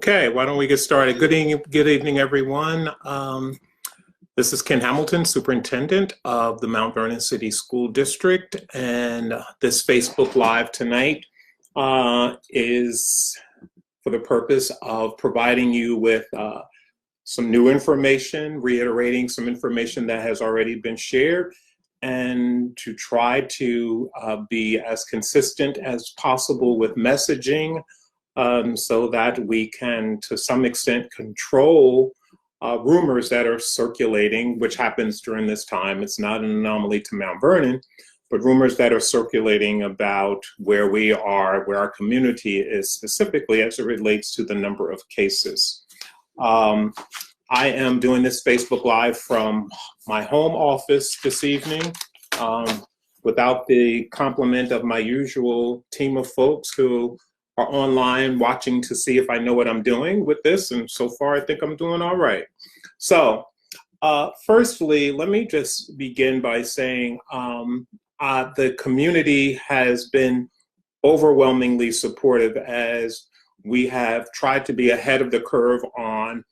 Okay, why don't we get started? Good evening, everyone. This is Ken Hamilton, Superintendent of the Mount Vernon City School District, and this Facebook Live tonight is for the purpose of providing you with some new information, reiterating some information that has already been shared, and to try to be as consistent as possible with messaging so that we can, to some extent, control rumors that are circulating, which happens during this time. It's not an anomaly to Mount Vernon, but rumors that are circulating about where we are, where our community is specifically as it relates to the number of cases. I am doing this Facebook Live from my home office this evening without the complement of my usual team of folks who are online watching to see if I know what I'm doing with this, and so far I think I'm doing all right. So firstly, let me just begin by saying the community has been overwhelmingly supportive as we have tried to be ahead of the curve on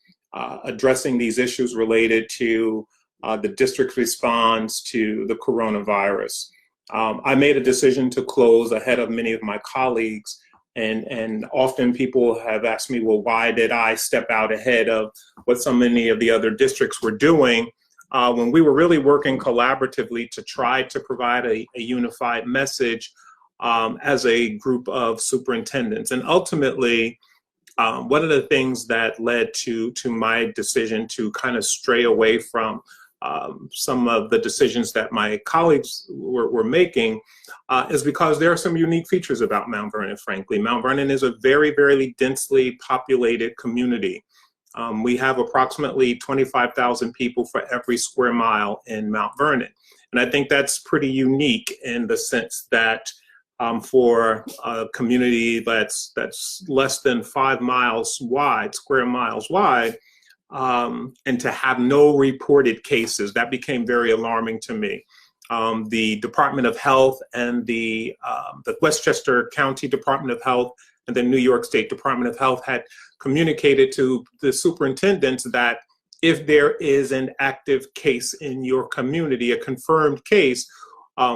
addressing these issues related to the district's response to the coronavirus. I made a decision to close ahead of many of my colleagues. And often people have asked me, well, why did I step out ahead of what so many of the other districts were doing when we were really working collaboratively to try to provide a unified message as a group of superintendents. And ultimately, one of the things that led to my decision to kind of stray away from some of the decisions that my colleagues were making is because there are some unique features about Mount Vernon, frankly. Mount Vernon is a very, very densely populated community. We have approximately 25,000 people for every square mile in Mount Vernon. And I think that's pretty unique in the sense that for a community that's less than 5 miles wide, square miles wide, and to have no reported cases, that became very alarming to me. The Department of Health and the Westchester County Department of Health and the New York State Department of Health had communicated to the superintendents that if there is an active case in your community, a confirmed case,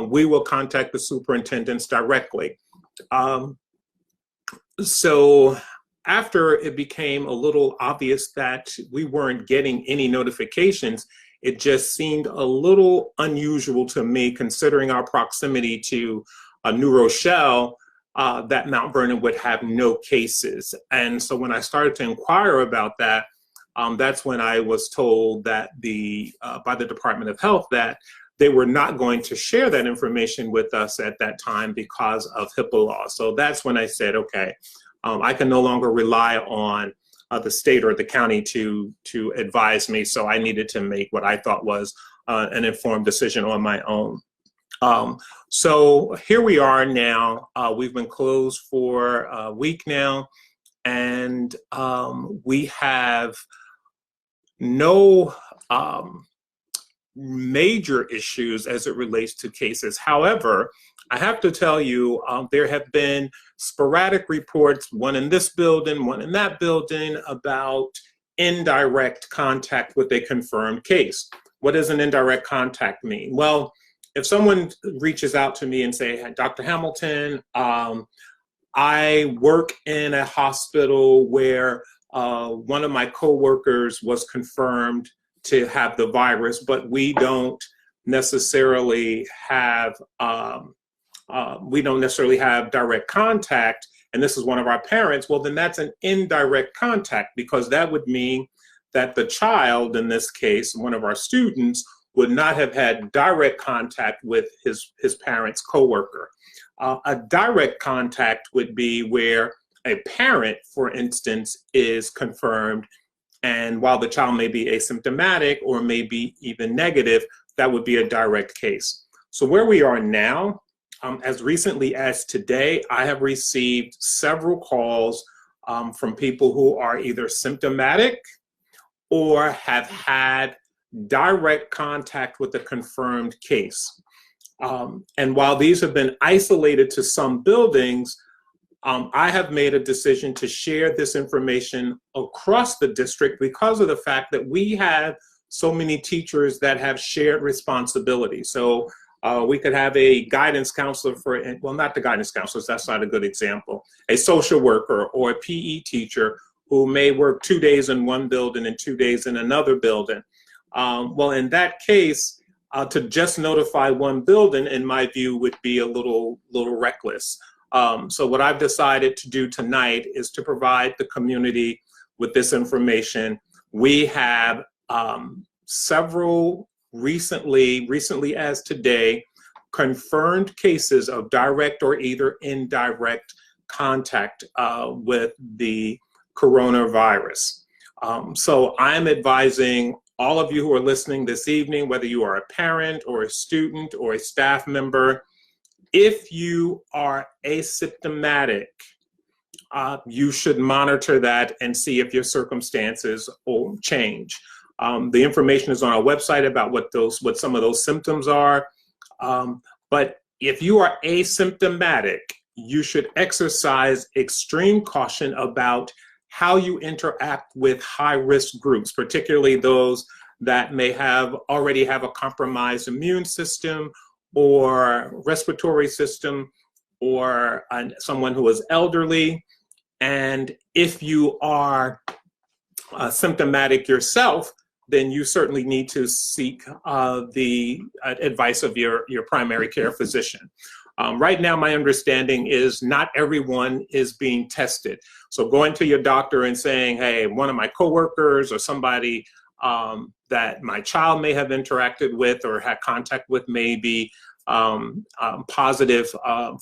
we will contact the superintendents directly. So after it became a little obvious that we weren't getting any notifications, it just seemed a little unusual to me, considering our proximity to New Rochelle, that Mount Vernon would have no cases. And so when I started to inquire about that, that's when I was told that by the Department of Health that they were not going to share that information with us at that time because of HIPAA law. So that's when I said, okay, I can no longer rely on the state or the county to advise me, so I needed to make what I thought was an informed decision on my own. So here we are now. We've been closed for a week now, and we have no major issues as it relates to cases. However, I have to tell you, there have been sporadic reports, one in this building, one in that building, about indirect contact with a confirmed case. What does an indirect contact mean? Well, if someone reaches out to me and say, hey, Dr. Hamilton, I work in a hospital where one of my coworkers was confirmed to have the virus, but we don't necessarily have direct contact, and this is one of our parents, well, then that's an indirect contact, because that would mean that the child, in this case, one of our students, would not have had direct contact with his parent's coworker. A direct contact would be where a parent, for instance, is confirmed, and while the child may be asymptomatic or may be even negative, that would be a direct case. So where we are now, as recently as today, I have received several calls from people who are either symptomatic or have had direct contact with a confirmed case. And while these have been isolated to some buildings, I have made a decision to share this information across the district because of the fact that we have so many teachers that have shared responsibility. So we could have a guidance counselor for, well, not the guidance counselors, that's not a good example, a social worker or a PE teacher who may work 2 days in one building and 2 days in another building. Well, in that case, to just notify one building, in my view, would be a little reckless. So what I've decided to do tonight is to provide the community with this information. We have several recently as today, confirmed cases of direct or either indirect contact with the coronavirus. So I'm advising all of you who are listening this evening, whether you are a parent or a student or a staff member, if you are asymptomatic, you should monitor that and see if your circumstances will change. The information is on our website about what some of those symptoms are. But if you are asymptomatic, you should exercise extreme caution about how you interact with high-risk groups, particularly those that may already have a compromised immune system or respiratory system, or someone who is elderly. And if you are symptomatic yourself, then you certainly need to seek the advice of your primary care physician. Right now, my understanding is not everyone is being tested. So going to your doctor and saying, hey, one of my coworkers or somebody that my child may have interacted with or had contact with may be positive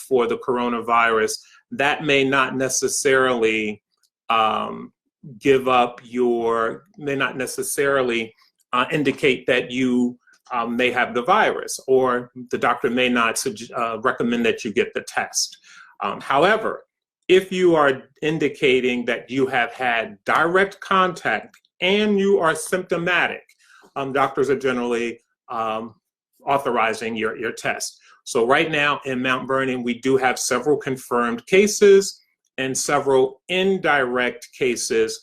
for the coronavirus, that may not necessarily indicate that you may have the virus, or the doctor may not recommend that you get the test. However, if you are indicating that you have had direct contact and you are symptomatic, doctors are generally authorizing your test. So right now in Mount Vernon, we do have several confirmed cases and several indirect cases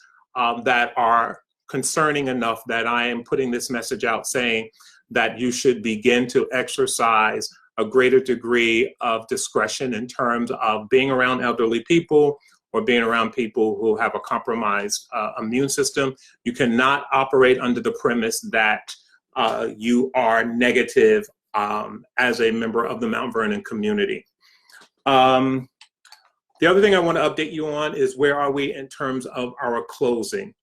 that are concerning enough that I am putting this message out saying that you should begin to exercise a greater degree of discretion in terms of being around elderly people or being around people who have a compromised immune system. You cannot operate under the premise that you are negative as a member of the Mount Vernon community. The other thing I want to update you on is where are we in terms of our closing.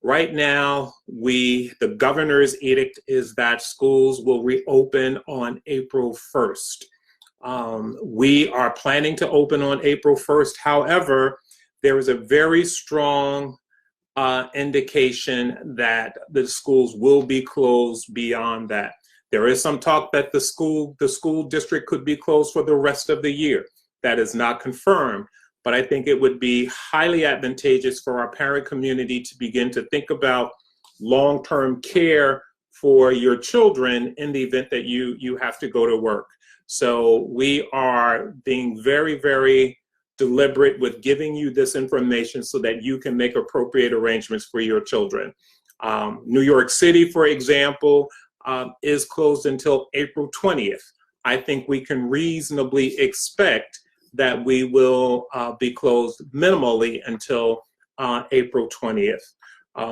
Right now, the governor's edict is that schools will reopen on April 1st. We are planning to open on April 1st. However, there is a very strong indication that the schools will be closed beyond that. There is some talk that the school district could be closed for the rest of the year. That is not confirmed, but I think it would be highly advantageous for our parent community to begin to think about long-term care for your children in the event that you have to go to work. So we are being very, very deliberate with giving you this information so that you can make appropriate arrangements for your children. New York City, for example, is closed until April 20th. I think we can reasonably expect that we will be closed minimally until April 20th.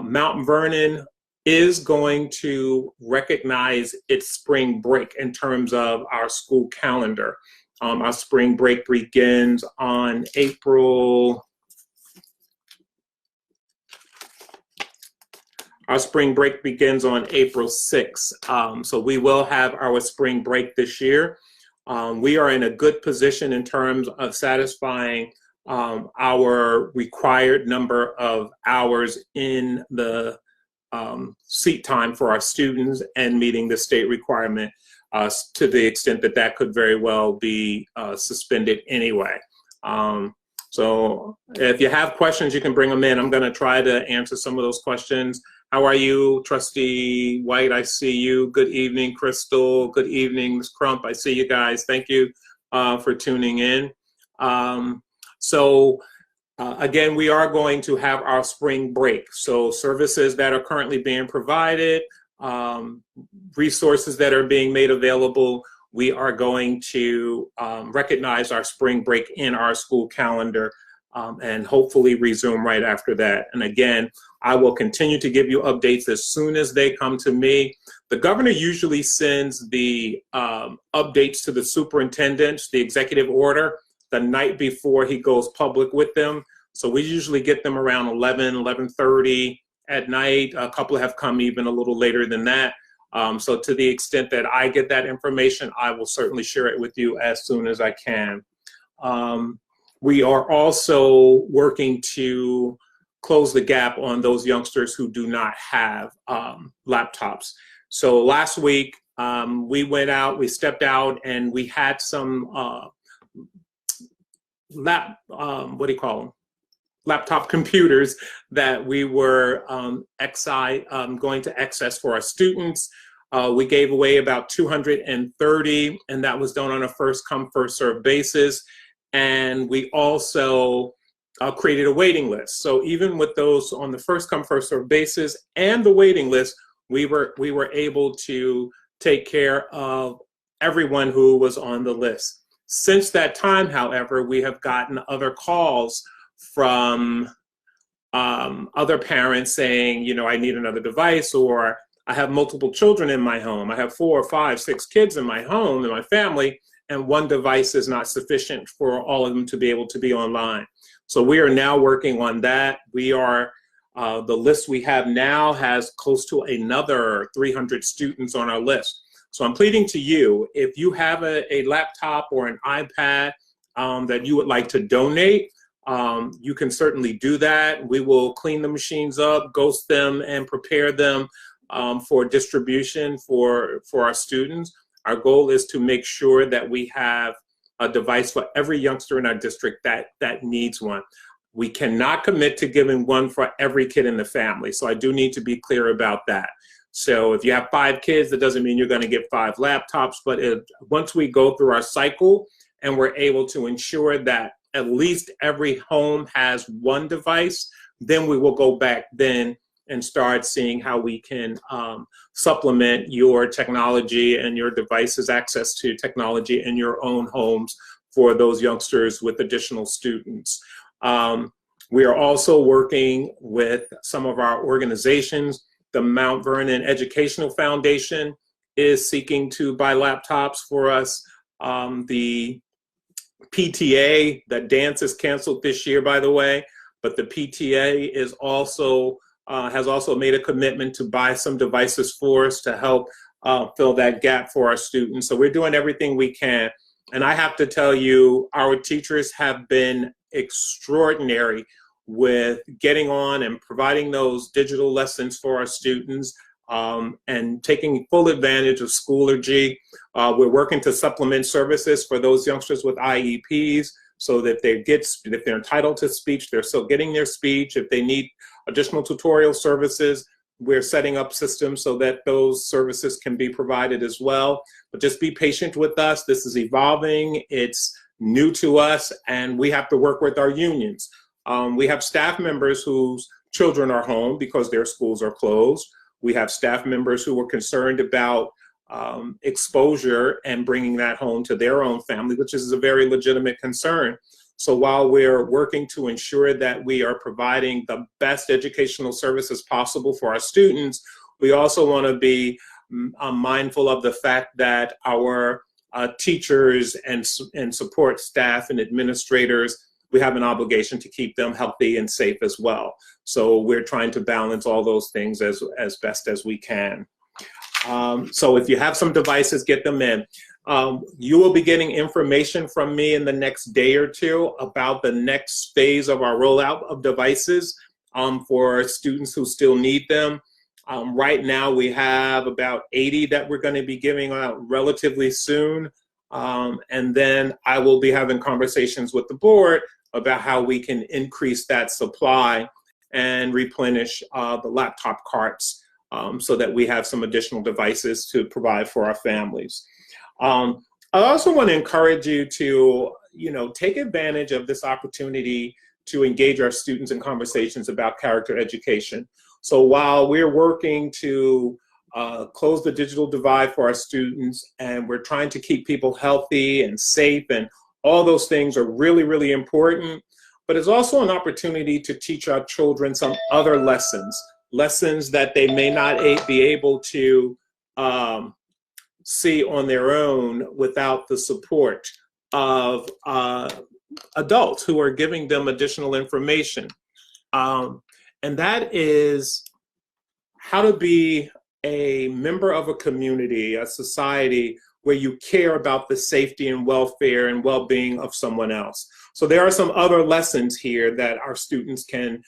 Mount Vernon is going to recognize its spring break in terms of our school calendar. Our spring break begins on April 6th. So we will have our spring break this year. We are in a good position in terms of satisfying our required number of hours in the seat time for our students and meeting the state requirement to the extent that that could very well be suspended anyway. So if you have questions, you can bring them in. I'm going to try to answer some of those questions. How are you, Trustee White? I see you. Good evening, Crystal. Good evening, Ms. Crump. I see you guys. Thank you for tuning in. So again, we are going to have our spring break. So services that are currently being provided, resources that are being made available, we are going to recognize our spring break in our school calendar and hopefully resume right after that. And again, I will continue to give you updates as soon as they come to me. The governor usually sends the updates to the superintendents, the executive order, the night before he goes public with them. So we usually get them around 11:30 at night. A couple have come even a little later than that. So to the extent that I get that information, I will certainly share it with you as soon as I can. We are also working to close the gap on those youngsters who do not have laptops. So last week, we stepped out and we had some laptop computers that we were going to access for our students. We gave away about 230, and that was done on a first come, first served basis. And we also created a waiting list. So even with those on the first come, first served basis and the waiting list, we were able to take care of everyone who was on the list. Since that time, however, we have gotten other calls from other parents saying, you know, I need another device, or I have multiple children in my home. I have 4 or 5, 6 kids in my home, in my family, and one device is not sufficient for all of them to be able to be online. So we are now working on that. We are, the list we have now has close to another 300 students on our list. So I'm pleading to you, if you have a laptop or an iPad that you would like to donate, you can certainly do that. We will clean the machines up, ghost them, and prepare them for distribution for our students. Our goal is to make sure that we have a device for every youngster in our district that needs one. We cannot commit to giving one for every kid in the family. So I do need to be clear about that. So if you have 5 kids, that doesn't mean you're going to get 5 laptops. But once we go through our cycle and we're able to ensure that at least every home has one device, then we will go back then and start seeing how we can supplement your technology and your devices' access to technology in your own homes for those youngsters with additional students. We are also working with some of our organizations. The Mount Vernon Educational Foundation is seeking to buy laptops for us. The PTA, that dance is canceled this year, by the way, but the PTA is also has also made a commitment to buy some devices for us to help fill that gap for our students. So we're doing everything we can. And I have to tell you, our teachers have been extraordinary with getting on and providing those digital lessons for our students and taking full advantage of Schoology. We're working to supplement services for those youngsters with IEPs so that if they're entitled to speech, they're still getting their speech. If they need additional tutorial services, we're setting up systems so that those services can be provided as well. But just be patient with us. This is evolving. It's new to us, and we have to work with our unions. We have staff members whose children are home because their schools are closed. We have staff members who are concerned about exposure and bringing that home to their own family, which is a very legitimate concern. So while we're working to ensure that we are providing the best educational services possible for our students, we also want to be mindful of the fact that our teachers and support staff and administrators, we have an obligation to keep them healthy and safe as well. So we're trying to balance all those things as best as we can. So if you have some devices, get them in. You will be getting information from me in the next day or two about the next phase of our rollout of devices for students who still need them. Right now we have about 80 that we're going to be giving out relatively soon. And then I will be having conversations with the board about how we can increase that supply and replenish the laptop carts so that we have some additional devices to provide for our families. I also want to encourage you to, take advantage of this opportunity to engage our students in conversations about character education. So while we're working to close the digital divide for our students, and we're trying to keep people healthy and safe, and all those things are really, really important, but it's also an opportunity to teach our children some other lessons that they may not be able to see on their own without the support of adults who are giving them additional information. And that is how to be a member of a community, a society where you care about the safety and welfare and well-being of someone else. So there are some other lessons here that our students can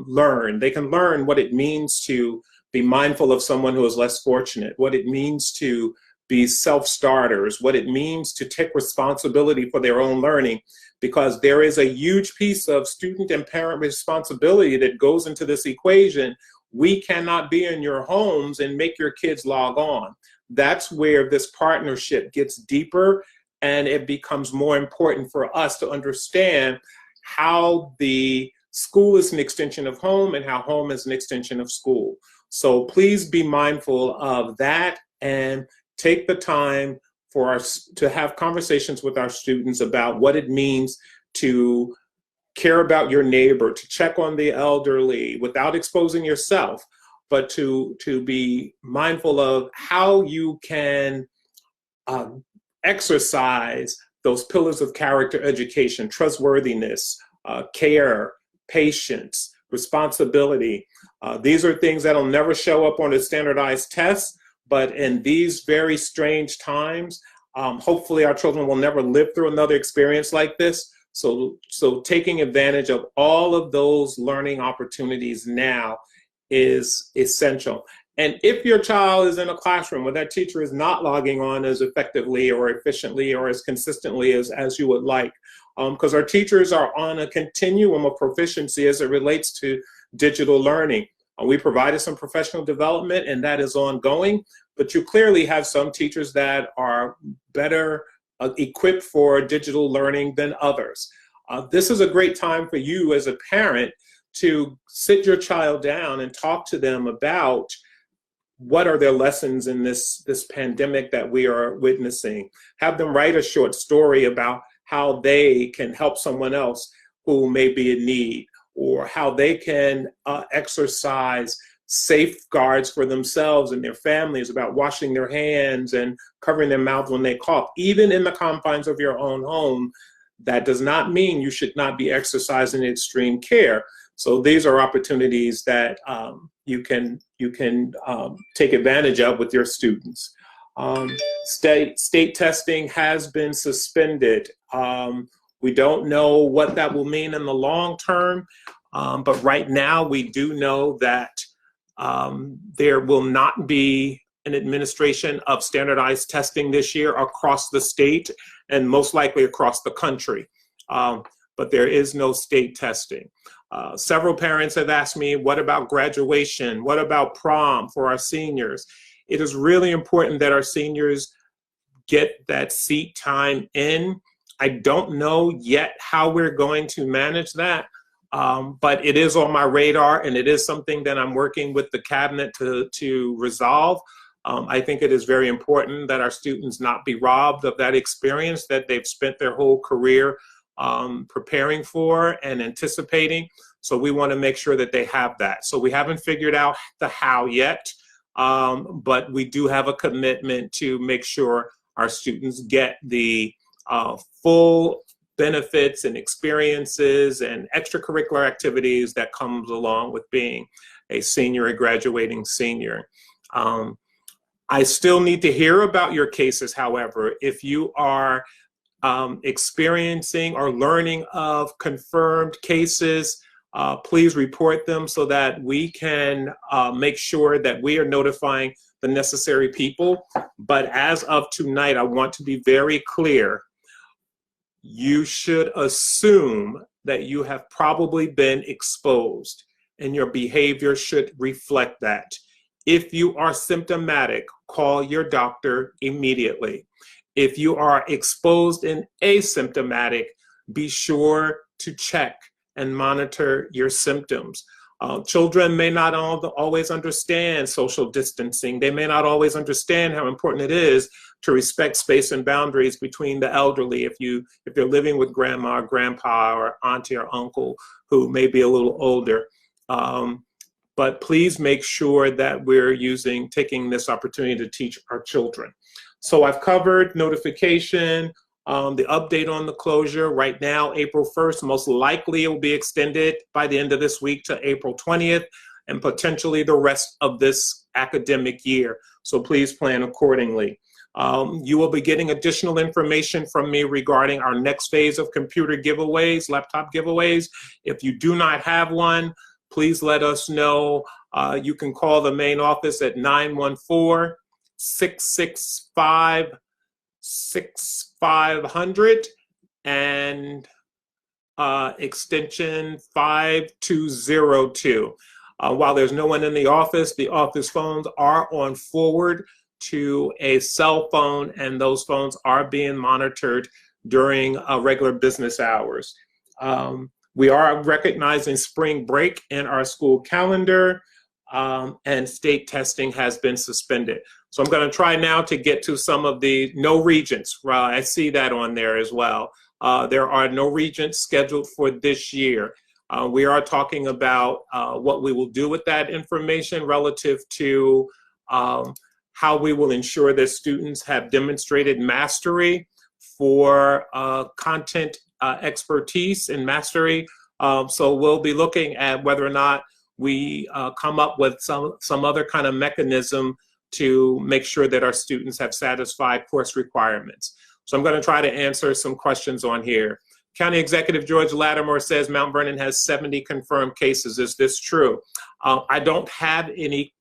learn. They can learn what it means to be mindful of someone who is less fortunate, what it means to be self-starters, what it means to take responsibility for their own learning, because there is a huge piece of student and parent responsibility that goes into this equation. We cannot be in your homes and make your kids log on. That's where this partnership gets deeper, and it becomes more important for us to understand how the school is an extension of home and how home is an extension of school. So please be mindful of that and take the time for us to have conversations with our students about what it means to care about your neighbor, to check on the elderly without exposing yourself, but to be mindful of how you can exercise those pillars of character education: trustworthiness, care, patience, responsibility. These are things that'll never show up on a standardized test, but in these very strange times, hopefully our children will never live through another experience like this. So taking advantage of all of those learning opportunities now is essential. And if your child is in a classroom where that teacher is not logging on as effectively or efficiently or as consistently as you would like, because our teachers are on a continuum of proficiency as it relates to digital learning. We provided some professional development, and that is ongoing, but you clearly have some teachers that are better equipped for digital learning than others. This is a great time for you as a parent to sit your child down and talk to them about what are their lessons in this pandemic that we are witnessing. Have them write a short story about how they can help someone else who may be in need, or how they can exercise safeguards for themselves and their families about washing their hands and covering their mouth when they cough, even in the confines of your own home. That does not mean you should not be exercising extreme care. So these are opportunities that you can take advantage of with your students. State testing has been suspended. We don't know what that will mean in the long term, but right now we do know that there will not be an administration of standardized testing this year across the state and most likely across the country. But there is no state testing. Several parents have asked me, what about graduation? What about prom for our seniors? It is really important that our seniors get that seat time in. I don't know yet how we're going to manage that, but it is on my radar, and it is something that I'm working with the cabinet to resolve. I think it is very important that our students not be robbed of that experience that they've spent their whole career preparing for and anticipating. So we want to make sure that they have that. So we haven't figured out the how yet, but we do have a commitment to make sure our students get the full benefits and experiences and extracurricular activities that comes along with being a senior, a graduating senior. I still need to hear about your cases, however. If you are experiencing or learning of confirmed cases, please report them so that we can make sure that we are notifying the necessary people. But as of tonight, I want to be very clear. You should assume that you have probably been exposed, and your behavior should reflect that. If you are symptomatic, call your doctor immediately. If you are exposed and asymptomatic, be sure to check and monitor your symptoms. Children may not always understand social distancing. They may not always understand how important it is to respect space and boundaries between the elderly if they're living with grandma, or grandpa, or auntie or uncle who may be a little older. But please make sure that we're taking this opportunity to teach our children. So I've covered notification, the update on the closure. Right now, April 1st, most likely it will be extended by the end of this week to April 20th, and potentially the rest of this academic year. So please plan accordingly. You will be getting additional information from me regarding our next phase of computer giveaways, laptop giveaways. If you do not have one, please let us know. You can call the main office at 914-665-6500 and extension 5202. While there's no one in the office phones are on forward to a cell phone, and those phones are being monitored during regular business hours. We are recognizing spring break in our school calendar, and state testing has been suspended. So I'm going to try now to get to some of the no regents. I see that on there as well. There are no regents scheduled for this year. We are talking about what we will do with that information relative to how we will ensure that students have demonstrated mastery for content expertise and mastery. So we'll be looking at whether or not we come up with some other kind of mechanism to make sure that our students have satisfied course requirements. So I'm going to try to answer some questions on here. County Executive George Lattimore says Mount Vernon has 70 confirmed cases. Is this true? I don't have any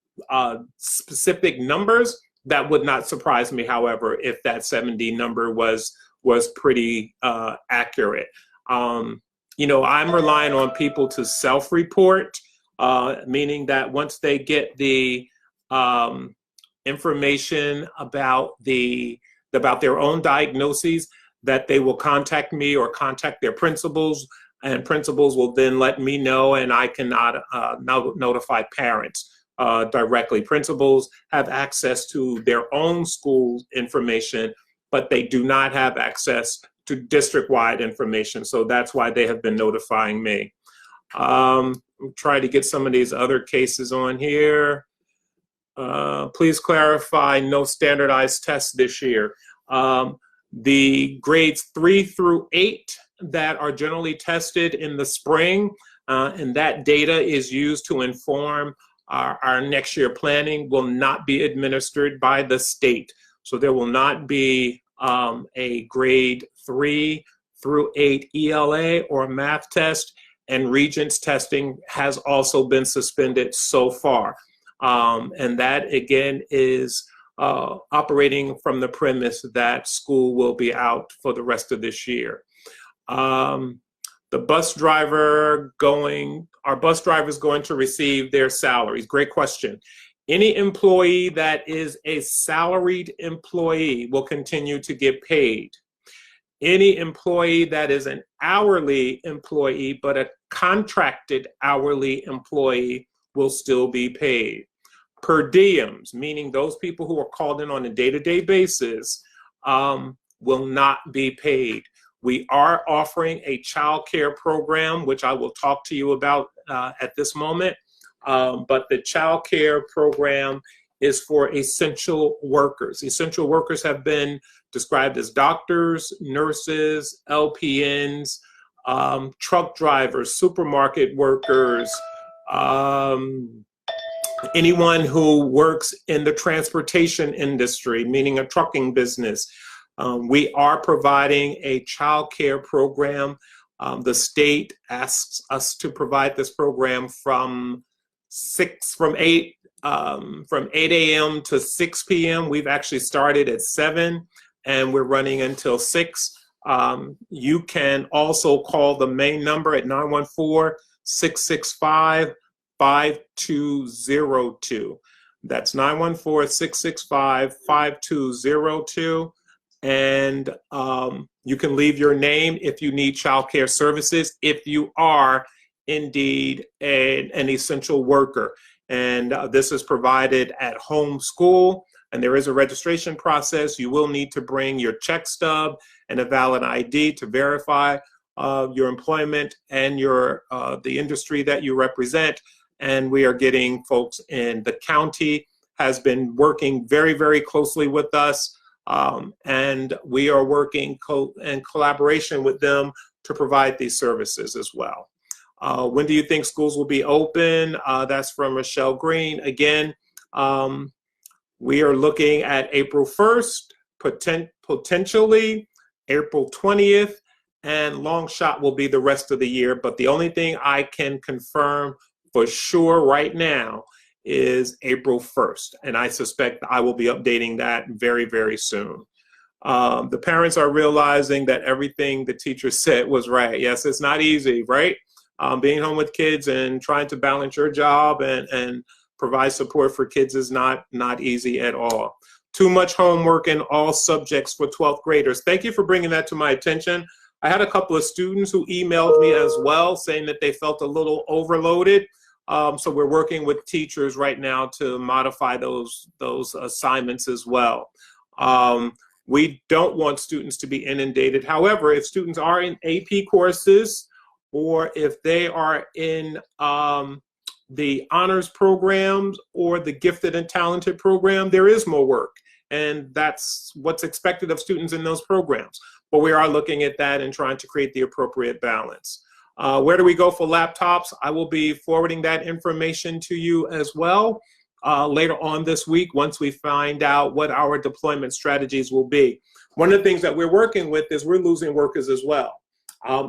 specific numbers. That would not surprise me, however, if that 70 number was pretty accurate. You know, I'm relying on people to self-report, meaning that once they get the information about their own diagnoses, that they will contact me or contact their principals, and principals will then let me know, and I cannot notify parents directly. Principals have access to their own school information, but they do not have access to district-wide information. So that's why they have been notifying me. I'm trying to get some of these other cases on here. Please clarify no standardized tests this year. The grades 3 through 8 that are generally tested in the spring, and that data is used to inform our next year planning, will not be administered by the state. So there will not be a grade 3 through 8 ELA or math test, and Regents testing has also been suspended so far. And that again is operating from the premise that school will be out for the rest of this year. The bus driver are bus drivers going to receive their salaries? Great question. Any employee that is a salaried employee will continue to get paid. Any employee that is an hourly employee, but a contracted hourly employee, will still be paid. Per diems, meaning those people who are called in on a day-to-day basis, will not be paid. We are offering a child care program, which I will talk to you about at this moment. But the child care program is for essential workers. Essential workers have been described as doctors, nurses, LPNs, truck drivers, supermarket workers, anyone who works in the transportation industry, meaning a trucking business. We are providing a child care program. The state asks us to provide this program from 8 a.m. to 6 p.m. We've actually started at 7 and we're running until 6. You can also call the main number at 914-665-5202. That's 914-665-5202. and you can leave your name if you need childcare services, if you are indeed an essential worker. And this is provided at home school, and there is a registration process. You will need to bring your check stub and a valid ID to verify your employment and your the industry that you represent. And we are getting folks in. The county has been working very, very closely with us, and we are working in collaboration with them to provide these services as well. When do you think schools will be open? That's from Michelle Green. Again, we are looking at April 1st, potentially April 20th, and long shot will be the rest of the year. But the only thing I can confirm for sure right now is April 1st. And I suspect I will be updating that very, very soon. The parents are realizing that everything the teacher said was right. Yes, it's not easy, right? Being home with kids and trying to balance your job and provide support for kids is not easy at all. Too much homework in all subjects for 12th graders. Thank you for bringing that to my attention. I had a couple of students who emailed me as well saying that they felt a little overloaded. So we're working with teachers right now to modify those assignments as well. We don't want students to be inundated. However, if students are in AP courses, or if they are in the honors programs or the gifted and talented program, there is more work. And that's what's expected of students in those programs. But we are looking at that and trying to create the appropriate balance. Where do we go for laptops? I will be forwarding that information to you as well later on this week once we find out what our deployment strategies will be. One of the things that we're working with is we're losing workers as well.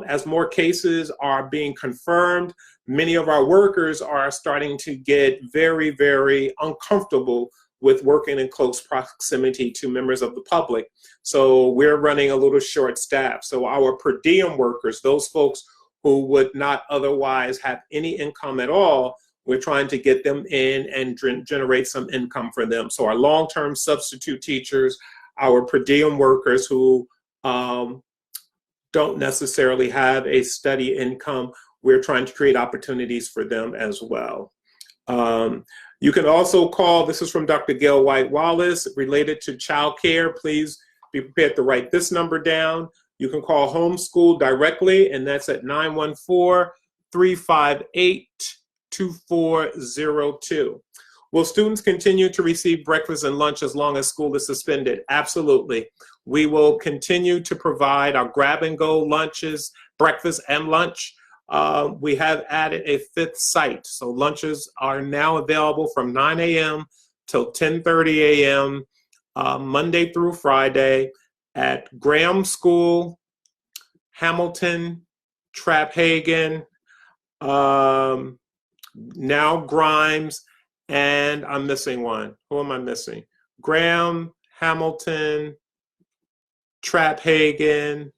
As more cases are being confirmed, many of our workers are starting to get very, very uncomfortable with working in close proximity to members of the public. So we're running a little short staff. So our per diem workers, those folks who would not otherwise have any income at all, we're trying to get them in and generate some income for them. So our long-term substitute teachers, our per diem workers who don't necessarily have a steady income, we're trying to create opportunities for them as well. You can also call, this is from Dr. Gail White Wallace, related to childcare. Please be prepared to write this number down. You can call Homeschool directly, and that's at 914-358-2402. Will students continue to receive breakfast and lunch as long as school is suspended? Absolutely. We will continue to provide our grab-and-go lunches, breakfast and lunch. We have added a 5th site, so lunches are now available from 9 a.m. till 10:30 a.m. Monday through Friday at Graham School, Hamilton, Traphagen, now Grimes, and I'm missing one. Who am I missing? Graham, Hamilton, Traphagen,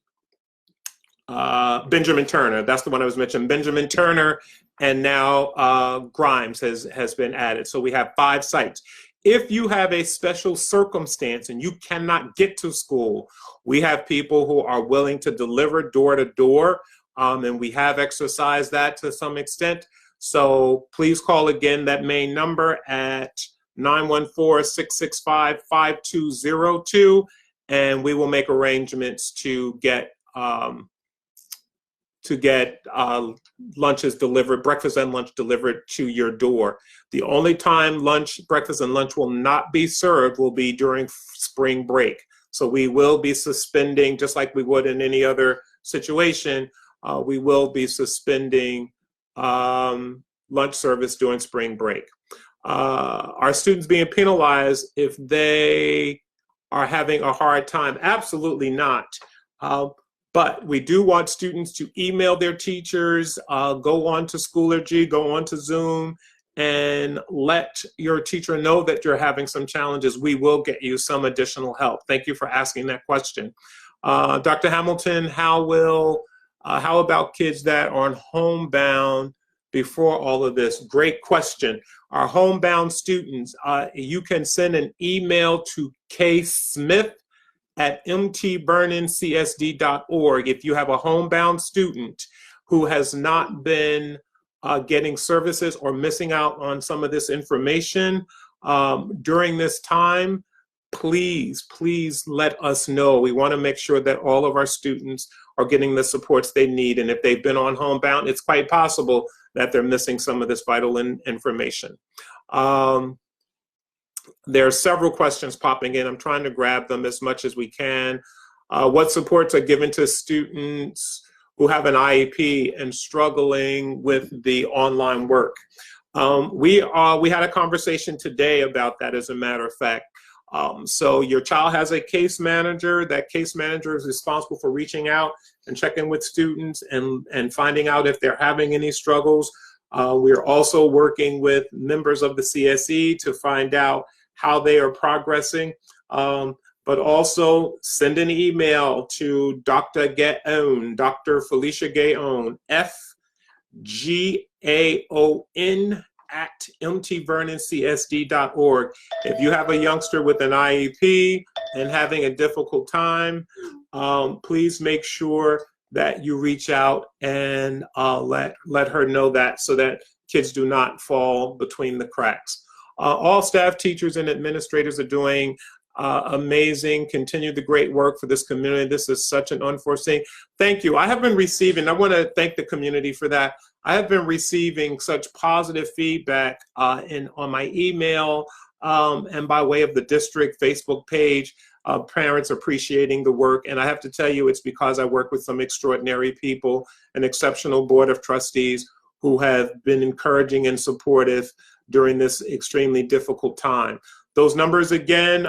Benjamin Turner. That's the one I was mentioning. Benjamin Turner, and now Grimes has been added. So we have 5 sites. If you have a special circumstance and you cannot get to school, we have people who are willing to deliver door to door, and we have exercised that to some extent. So please call again that main number at 914-665-5202, and we will make arrangements to get lunches delivered, breakfast and lunch delivered to your door. The only time breakfast and lunch will not be served will be during spring break. So we will be suspending, just like we would in any other situation, we will be suspending lunch service during spring break. Are students being penalized if they are having a hard time? Absolutely not. But we do want students to email their teachers, go on to Schoology, go on to Zoom, and let your teacher know that you're having some challenges. We will get you some additional help. Thank you for asking that question. Dr. Hamilton, how about kids that are homebound before all of this? Great question. Our homebound students, you can send an email to ksmith at mtvernon.csd.org. If you have a homebound student who has not been getting services or missing out on some of this information during this time, please let us know. We want to make sure that all of our students are getting the supports they need. And if they've been on homebound, it's quite possible that they're missing some of this vital information. There are several questions popping in. I'm trying to grab them as much as we can. What supports are given to students who have an IEP and struggling with the online work? We had a conversation today about that, as a matter of fact. So your child has a case manager. That case manager is responsible for reaching out and checking with students and finding out if they're having any struggles. We're also working with members of the CSE to find out how they are progressing, but also send an email to Dr. Gaon, Dr. Felicia Gaon, FGAON at mtvernon.csd.org. If you have a youngster with an IEP and having a difficult time, please make sure that you reach out and let her know that, so that kids do not fall between the cracks. All staff, teachers, and administrators are doing amazing. Continue the great work for this community. This is such an unforeseen. Thank you. I have been receiving, I want to thank the community for that. I have been receiving such positive feedback on my email and by way of the district Facebook page. Parents appreciating the work. And I have to tell you, it's because I work with some extraordinary people, an exceptional board of trustees who have been encouraging and supportive during this extremely difficult time. Those numbers again,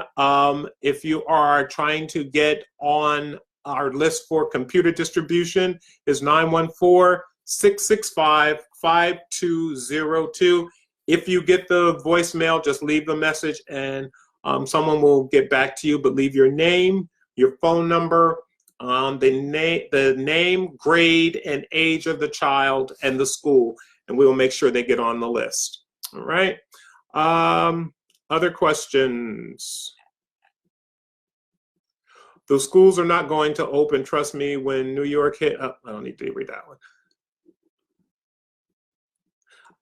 if you are trying to get on our list for computer distribution, is 914-665-5202. If you get the voicemail, just leave the message and someone will get back to you, but leave your name, your phone number, the name, grade, and age of the child and the school, and we will make sure they get on the list. All right. Other questions? The schools are not going to open, trust me, when New York hit. I don't need to read that one.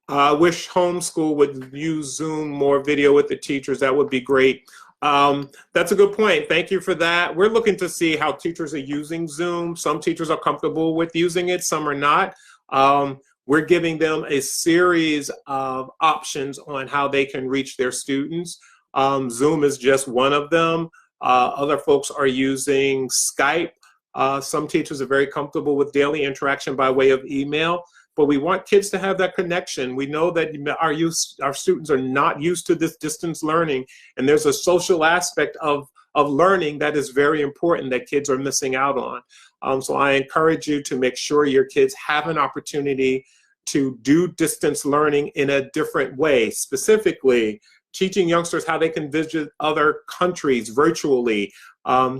I wish homeschool would use Zoom more video with the teachers. That would be great. That's a good point. Thank you for that. We're looking to see how teachers are using Zoom. Some teachers are comfortable with using it, some are not. We're giving them a series of options on how they can reach their students. Zoom is just one of them. Other folks are using Skype. Some teachers are very comfortable with daily interaction by way of email, but we want kids to have that connection. We know that our students are not used to this distance learning, and there's a social aspect of learning that is very important that kids are missing out on. So I encourage you to make sure your kids have an opportunity to do distance learning in a different way, specifically teaching youngsters how they can visit other countries virtually,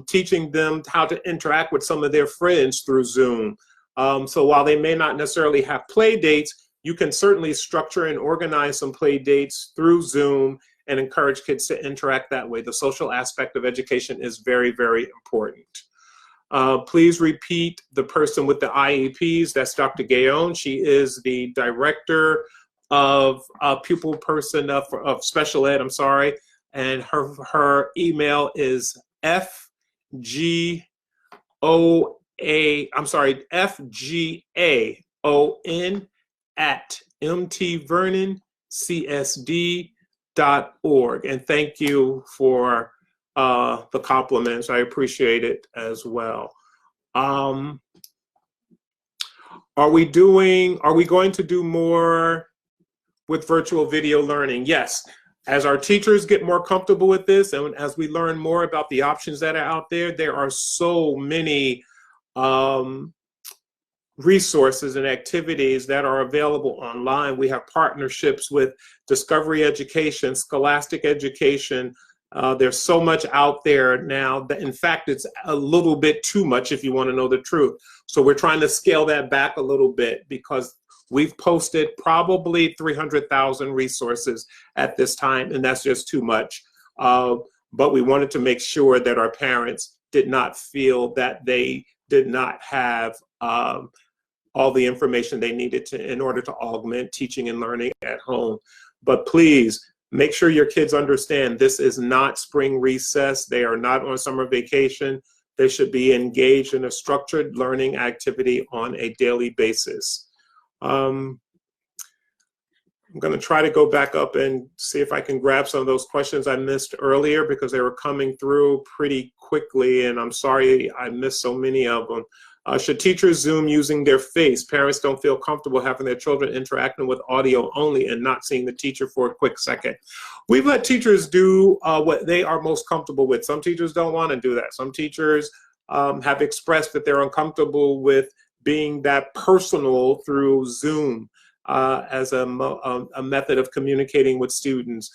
teaching them how to interact with some of their friends through Zoom. So while they may not necessarily have play dates, you can certainly structure and organize some play dates through Zoom and encourage kids to interact that way. The social aspect of education is very, very important. Please repeat the person with the IEPs. That's Dr. Gaon. She is the director of pupil person of special ed, I'm sorry. And her email is FGAON at mtvernon.csd.org. And thank you for the compliments. I appreciate it as well. Are we going to do more with virtual video learning? Yes. As our teachers get more comfortable with this, and as we learn more about the options that are out there, there are so many resources and activities that are available online. We have partnerships with Discovery Education, Scholastic Education. There's so much out there now that, in fact, it's a little bit too much if you want to know the truth. So we're trying to scale that back a little bit because we've posted probably 300,000 resources at this time, and that's just too much. But we wanted to make sure that our parents did not feel that they did not have all the information they needed in order to augment teaching and learning at home. But please make sure your kids understand this is not spring recess. They are not on summer vacation. They should be engaged in a structured learning activity on a daily basis. I'm going to try to go back up and see if I can grab some of those questions I missed earlier, because they were coming through pretty quickly, and I'm sorry I missed so many of them. Should teachers Zoom using their face? Parents don't feel comfortable having their children interacting with audio only and not seeing the teacher for a quick second. We've let teachers do what they are most comfortable with. Some teachers don't want to do that. Some teachers have expressed that they're uncomfortable with being that personal through Zoom as a method of communicating with students.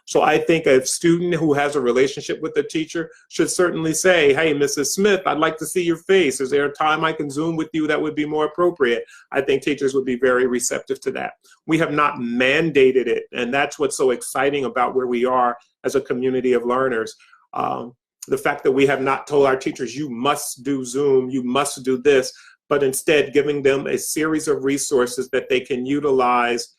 So I think a student who has a relationship with the teacher should certainly say, hey, Mrs. Smith, I'd like to see your face. Is there a time I can Zoom with you that would be more appropriate? I think teachers would be very receptive to that. We have not mandated it, and that's what's so exciting about where we are as a community of learners. The fact that we have not told our teachers, you must do Zoom, you must do this, but instead giving them a series of resources that they can utilize.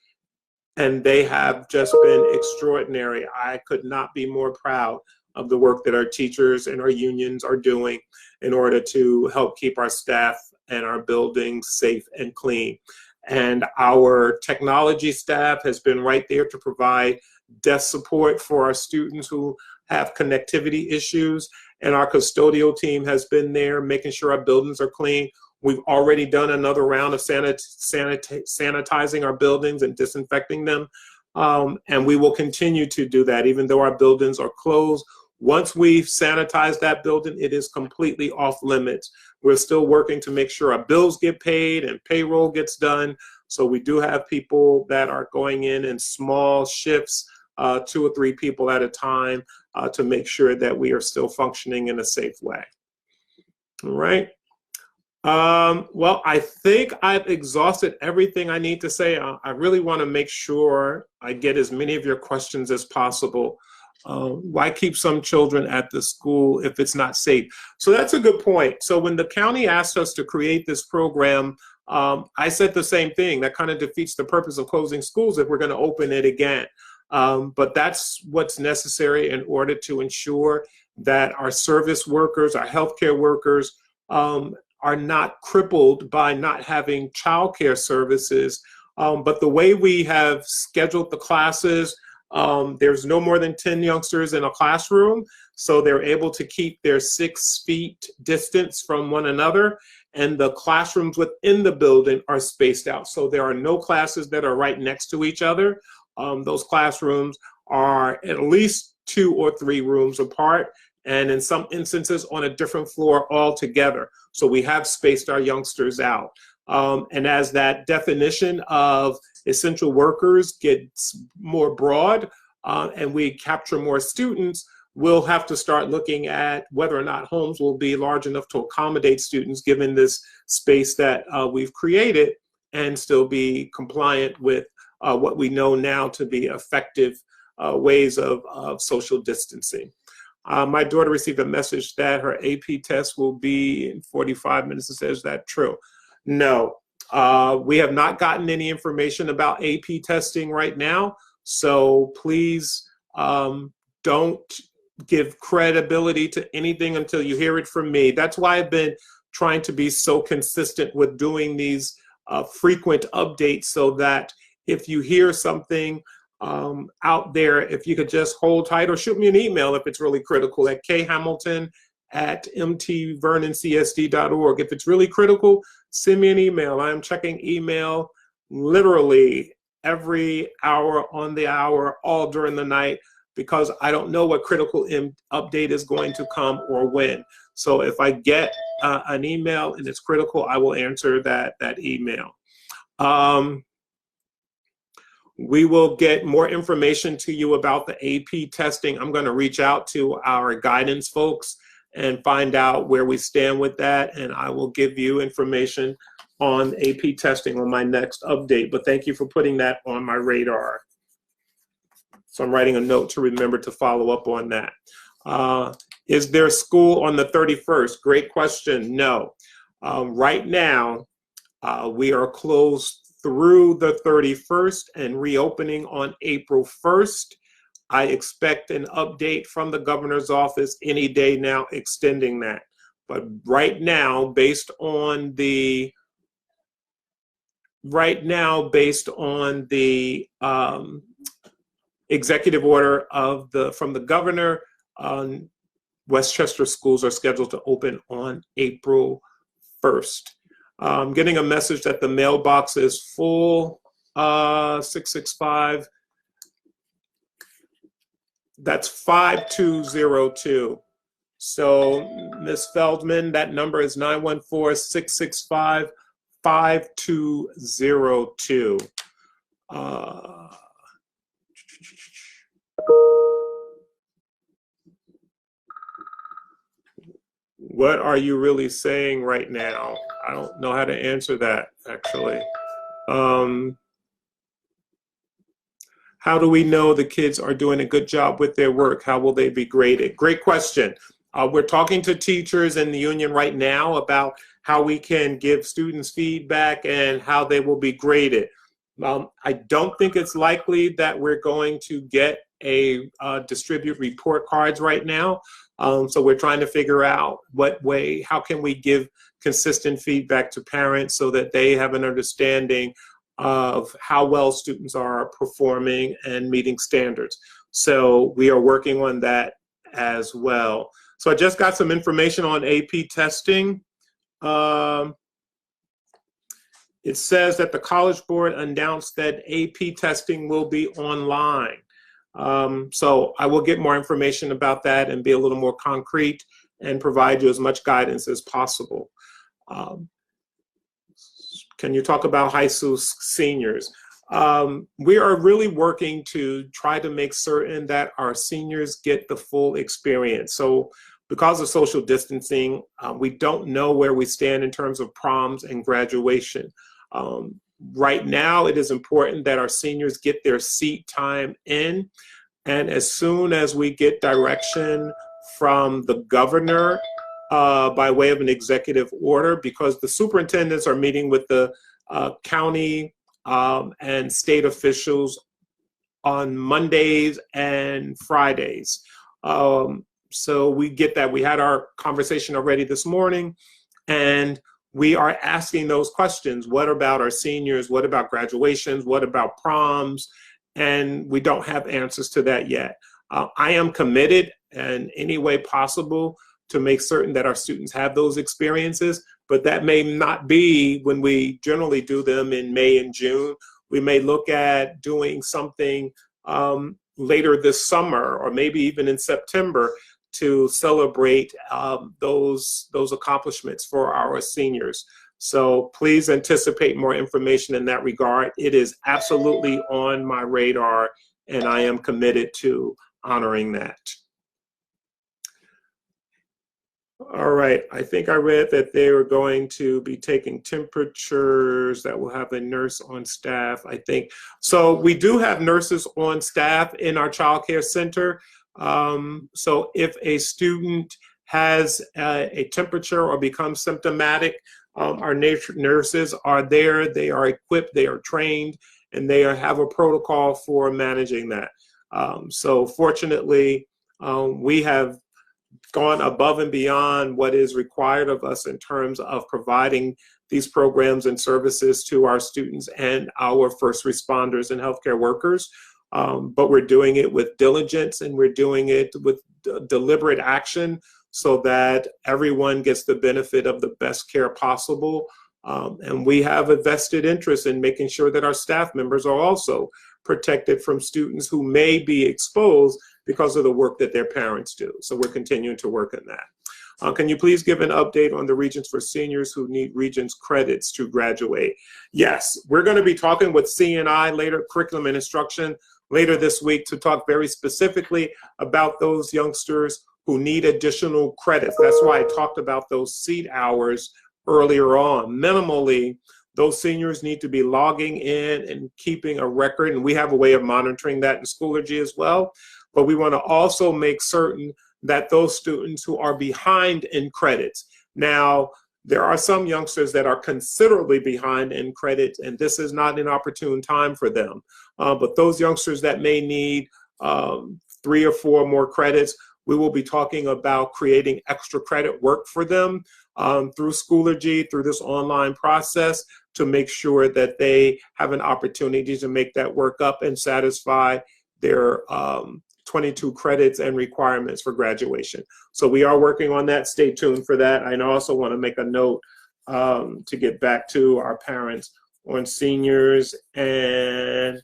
And they have just been extraordinary. I could not be more proud of the work that our teachers and our unions are doing in order to help keep our staff and our buildings safe and clean. And our technology staff has been right there to provide desk support for our students who have connectivity issues. And our custodial team has been there making sure our buildings are clean. We've already done another round of sanitizing our buildings and disinfecting them. And we will continue to do that, even though our buildings are closed. Once we've sanitized that building, it is completely off limits. We're still working to make sure our bills get paid and payroll gets done. So we do have people that are going in small shifts, 2 or 3 people at a time, to make sure that we are still functioning in a safe way. All right. Well, I think I've exhausted everything I need to say. I really want to make sure I get as many of your questions as possible. Why keep some children at the school if it's not safe? So that's a good point. So when the county asked us to create this program, I said the same thing. That kind of defeats the purpose of closing schools if we're going to open it again. But that's what's necessary in order to ensure that our service workers, our healthcare workers, are not crippled by not having childcare services. But the way we have scheduled the classes, there's no more than 10 youngsters in a classroom, so they're able to keep their 6 feet distance from one another, and the classrooms within the building are spaced out. So there are no classes that are right next to each other. Those classrooms are at least 2 or 3 rooms apart, and in some instances on a different floor altogether. So we have spaced our youngsters out. And as that definition of essential workers gets more broad and we capture more students, we'll have to start looking at whether or not homes will be large enough to accommodate students given this space that we've created, and still be compliant with what we know now to be effective ways of social distancing. My daughter received a message that her AP test will be in 45 minutes. Is that true? No, we have not gotten any information about AP testing right now. So please don't give credibility to anything until you hear it from me. That's why I've been trying to be so consistent with doing these frequent updates, so that if you hear something out there, if you could just hold tight or shoot me an email if it's really critical at khamilton@mtvernoncsd.org. If it's really critical, send me an email. I am checking email literally every hour on the hour, all during the night, because I don't know what critical update is going to come or when. So if I get an email and it's critical, I will answer that email. We will get more information to you about the AP testing. I'm going to reach out to our guidance folks and find out where we stand with that, and I will give you information on AP testing on my next update. But thank you for putting that on my radar. So I'm writing a note to remember to follow up on that. Is there school on the 31st? Great question. No. Right now, we are closed through the 31st and reopening on April 1st. I expect an update from the governor's office any day now extending that. But right now, based on the executive order from the governor, Westchester schools are scheduled to open on April 1st. I'm getting a message that the mailbox is full, 665. That's 5202. So, Ms. Feldman, that number is 914-665-5202. What are you really saying right now? I don't know how to answer that, actually. How do we know the kids are doing a good job with their work? How will they be graded? Great question. We're talking to teachers in the union right now about how we can give students feedback and how they will be graded. I don't think it's likely that we're going to get distribute report cards right now. So we're trying to figure out how can we give consistent feedback to parents so that they have an understanding of how well students are performing and meeting standards. So we are working on that as well. So I just got some information on AP testing. It says that the College Board announced that AP testing will be online. So I will get more information about that and be a little more concrete and provide you as much guidance as possible. Can you talk about high school seniors? We are really working to try to make certain that our seniors get the full experience. So because of social distancing, we don't know where we stand in terms of proms and graduation. Right now, it is important that our seniors get their seat time in. And as soon as we get direction from the governor by way of an executive order, because the superintendents are meeting with the county and state officials on Mondays and Fridays. So we get that. We had our conversation already this morning, and we are asking those questions. What about our seniors? What about graduations? What about proms? And we don't have answers to that yet. I am committed in any way possible to make certain that our students have those experiences, but that may not be when we generally do them in May and June. We may look at doing something later this summer or maybe even in September to celebrate those accomplishments for our seniors. So please anticipate more information in that regard. It is absolutely on my radar, and I am committed to honoring that. All right, I think I read that they were going to be taking temperatures, that will have a nurse on staff, I think. So we do have nurses on staff in our child care center. So if a student has a temperature or becomes symptomatic, our nurses are there, they are equipped, they are trained, and they have a protocol for managing that. So fortunately, we have gone above and beyond what is required of us in terms of providing these programs and services to our students and our first responders and healthcare workers. But we're doing it with diligence, and we're doing it with deliberate action so that everyone gets the benefit of the best care possible. And we have a vested interest in making sure that our staff members are also protected from students who may be exposed because of the work that their parents do. So we're continuing to work on that. Can you please give an update on the Regents for seniors who need Regents credits to graduate? Yes, we're going to be talking with C&I later, curriculum and instruction, later this week to talk very specifically about those youngsters who need additional credits. That's why I talked about those seat hours earlier on. Minimally, those seniors need to be logging in and keeping a record, and we have a way of monitoring that in Schoology as well. But we want to also make certain that those students who are behind in credits. Now, there are some youngsters that are considerably behind in credits, and this is not an opportune time for them. But those youngsters that may need 3 or 4 more credits, we will be talking about creating extra credit work for them through Schoology, through this online process, to make sure that they have an opportunity to make that work up and satisfy their 22 credits and requirements for graduation. So we are working on that. Stay tuned for that. I also want to make a note to get back to our parents on seniors and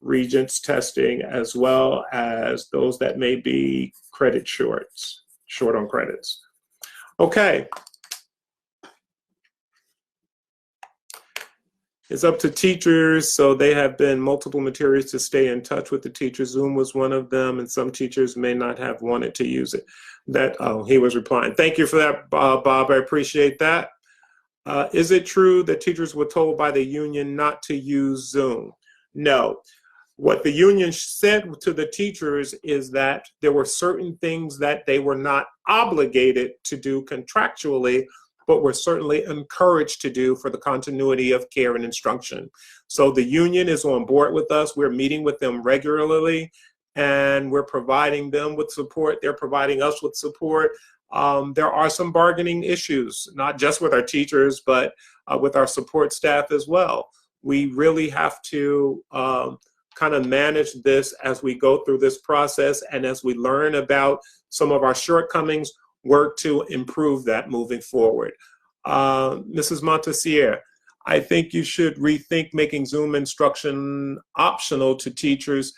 Regents testing, as well as those that may be credit short on credits. Okay. It's up to teachers, so they have been multiple materials to stay in touch with the teachers. Zoom was one of them, and some teachers may not have wanted to use it. He was replying. Thank you for that, Bob. I appreciate that. Is it true that teachers were told by the union not to use Zoom? No. What the union said to the teachers is that there were certain things that they were not obligated to do contractually, but were certainly encouraged to do for the continuity of care and instruction. So the union is on board with us. We're meeting with them regularly, and we're providing them with support. They're providing us with support. There are some bargaining issues, not just with our teachers, but with our support staff as well. We really have to kind of manage this as we go through this process, and as we learn about some of our shortcomings, work to improve that moving forward. Mrs. Montessier, I think you should rethink making Zoom instruction optional to teachers.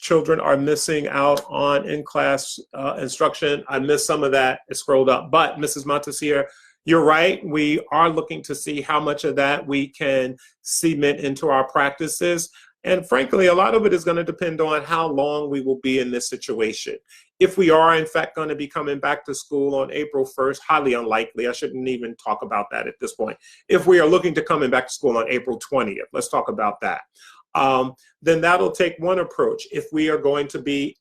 Children are missing out on in-class instruction. I missed some of that. It scrolled up. But Mrs. Montessier, you're right. We are looking to see how much of that we can cement into our practices. And frankly, a lot of it is going to depend on how long we will be in this situation. If we are, in fact, going to be coming back to school on April 1st, highly unlikely. I shouldn't even talk about that at this point. If we are looking to coming back to school on April 20th, let's talk about that. Then that'll take one approach. If we are going to be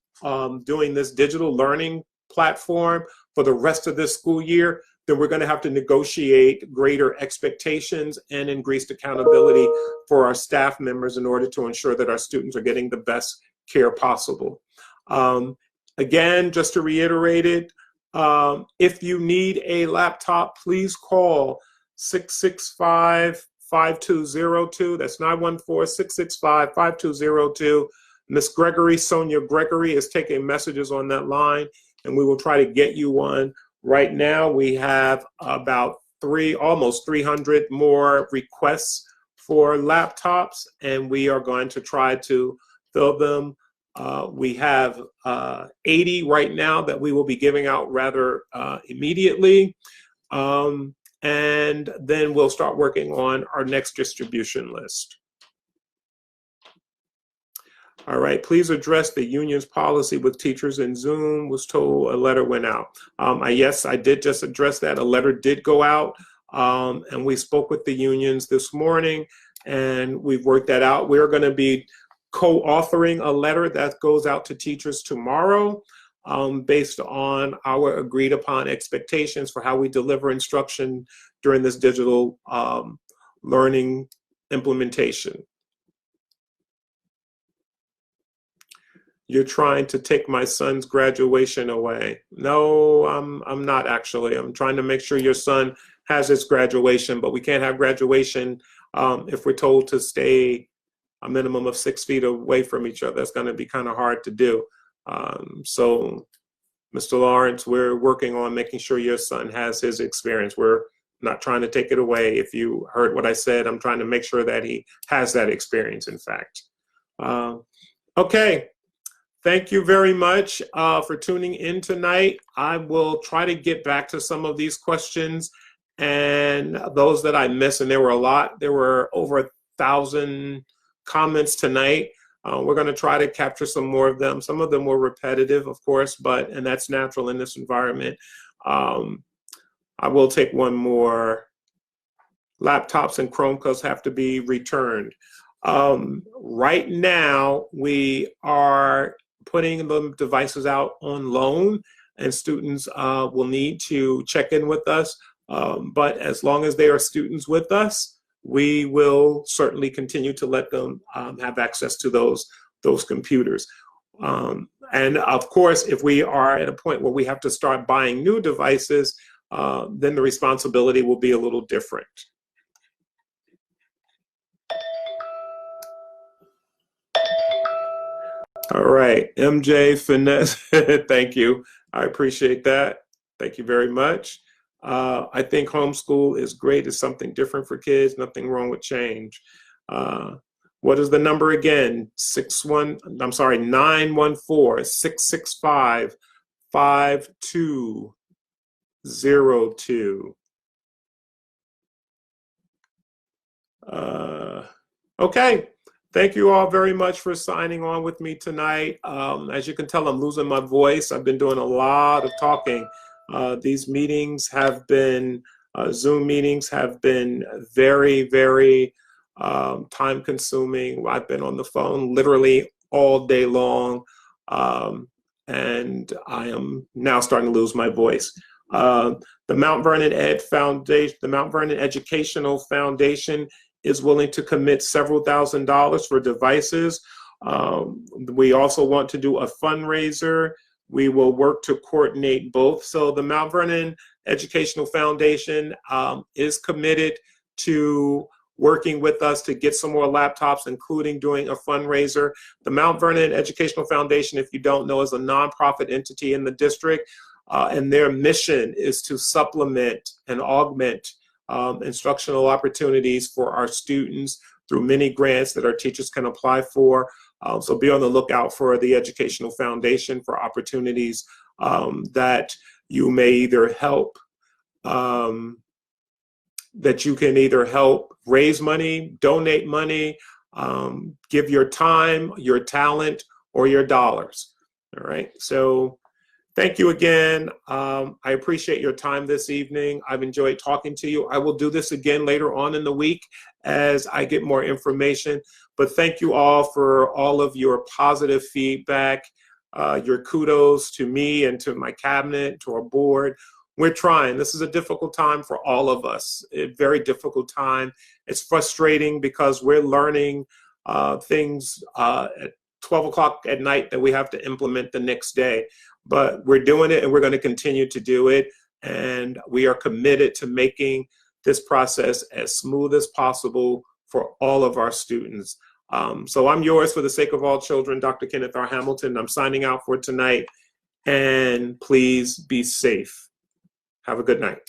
doing this digital learning platform for the rest of this school year, then we're going to have to negotiate greater expectations and increased accountability for our staff members in order to ensure that our students are getting the best care possible. Again, just to reiterate it, if you need a laptop, please call 665-5202. That's 914-665-5202. Miss Gregory, Sonia Gregory, is taking messages on that line, and we will try to get you one. Right now, we have about almost 300 more requests for laptops, and we are going to try to fill them. We have 80 right now that we will be giving out rather immediately. And then we'll start working on our next distribution list. All right, please address the union's policy with teachers in Zoom. Was told a letter went out. Yes, I did just address that. A letter did go out, and we spoke with the unions this morning, and we've worked that out. We're going to be co-authoring a letter that goes out to teachers tomorrow based on our agreed upon expectations for how we deliver instruction during this digital learning implementation. You're trying to take my son's graduation away. No, I'm not actually. I'm trying to make sure your son has his graduation, but we can't have graduation if we're told to stay a minimum of 6 feet away from each other. That's going to be kind of hard to do. So, Mr. Lawrence, we're working on making sure your son has his experience. We're not trying to take it away. If you heard what I said, I'm trying to make sure that he has that experience, in fact. Okay. Thank you very much for tuning in tonight. I will try to get back to some of these questions and those that I missed, and there were a lot. There were over 1,000 comments tonight. We're going to try to capture some more of them. Some of them were repetitive, of course, and that's natural in this environment. I will take one more. Laptops and Chromebooks have to be returned. Right now, we are putting the devices out on loan. and students will need to check in with us. But as long as they are students with us, we will certainly continue to let them have access to those computers. And of course, if we are at a point where we have to start buying new devices, then the responsibility will be a little different. All right, MJ Finesse, thank you. I appreciate that. Thank you very much. I think homeschool is great. It's something different for kids. Nothing wrong with change. What is the number again? 914-665-5202. Okay. Thank you all very much for signing on with me tonight. As you can tell, I'm losing my voice. I've been doing a lot of talking. These meetings have been, Zoom meetings have been very, very time consuming. I've been on the phone literally all day long, and I am now starting to lose my voice. The Mount Vernon Ed Foundation, the Mount Vernon Educational Foundation is willing to commit several $1,000s for devices. We also want to do a fundraiser. We will work to coordinate both. So the Mount Vernon Educational Foundation is committed to working with us to get some more laptops, including doing a fundraiser. The Mount Vernon Educational Foundation, if you don't know, is a nonprofit entity in the district, and their mission is to supplement and augment instructional opportunities for our students through many grants that our teachers can apply for. So be on the lookout for the Educational Foundation for opportunities that you may either help, that you can either help raise money, donate money, give your time, your talent, or your dollars. All right, so thank you again. I appreciate your time this evening. I've enjoyed talking to you. I will do this again later on in the week as I get more information. But thank you all for all of your positive feedback, your kudos to me and to my cabinet, to our board. We're trying. This is a difficult time for all of us, a very difficult time. It's frustrating because we're learning things at 12 o'clock at night that we have to implement the next day. But we're doing it, and we're going to continue to do it. And we are committed to making this process as smooth as possible for all of our students. So I'm yours for the sake of all children, Dr. Kenneth R. Hamilton. I'm signing out for tonight. And please be safe. Have a good night.